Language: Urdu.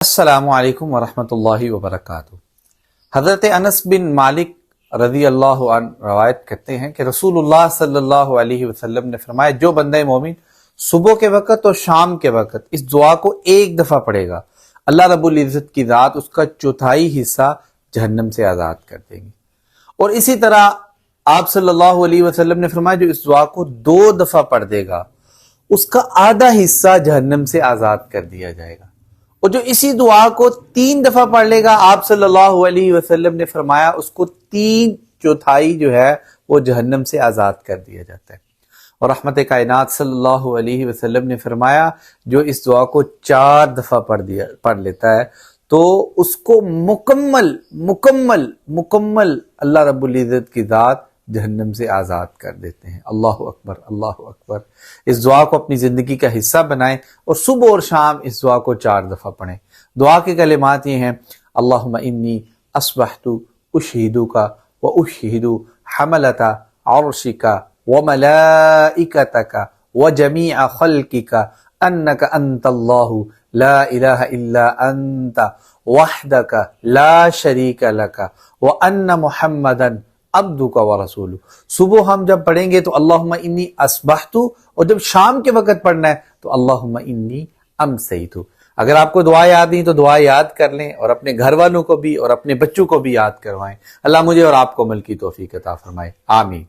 السلام علیکم ورحمۃ اللہ وبرکاتہ۔ حضرت انس بن مالک رضی اللہ عنہ روایت کرتے ہیں کہ رسول اللہ صلی اللہ علیہ وسلم نے فرمایا، جو بندہ مومن صبح کے وقت اور شام کے وقت اس دعا کو ایک دفعہ پڑھے گا، اللہ رب العزت کی ذات اس کا چوتھائی حصہ جہنم سے آزاد کر دیں گی۔ اور اسی طرح آپ صلی اللہ علیہ وسلم نے فرمایا، جو اس دعا کو 2 دفعہ پڑھ دے گا اس کا آدھا حصہ جہنم سے آزاد کر دیا جائے گا۔ اور جو اسی دعا کو 3 دفعہ پڑھ لے گا، آپ صلی اللہ علیہ وسلم نے فرمایا اس کو 3/4 جو ہے وہ جہنم سے آزاد کر دیا جاتا ہے۔ اور رحمت کائنات صلی اللہ علیہ وسلم نے فرمایا، جو اس دعا کو 4 دفعہ پڑھ لیتا ہے تو اس کو مکمل اللہ رب العزت کی ذات جہنم سے آزاد کر دیتے ہیں۔ اللہ اکبر، اللہ اکبر۔ اس دعا کو اپنی زندگی کا حصہ بنائیں اور صبح اور شام اس دعا کو 4 دفعہ پڑھیں۔ دعا کے کلمات یہ ہیں: اللہم انی اصبحت اشہدک و اشہد حملۃ عرشک و ملائکتک و جمیع خلقک انک انت اللہ لا الہ الا انت وحدک لا شریک لک و ان محمدا عبدک و رسولہ۔ صبح ہم جب پڑھیں گے تو اللہم انی اصبحت، اور جب شام کے وقت پڑھنا ہے تو اللہم انی امسیت۔ اگر آپ کو دعا یاد نہیں تو دعا یاد کر لیں اور اپنے گھر والوں کو بھی اور اپنے بچوں کو بھی یاد کروائیں۔ اللہ مجھے اور آپ کو عمل کی توفیق عطا فرمائے، آمین۔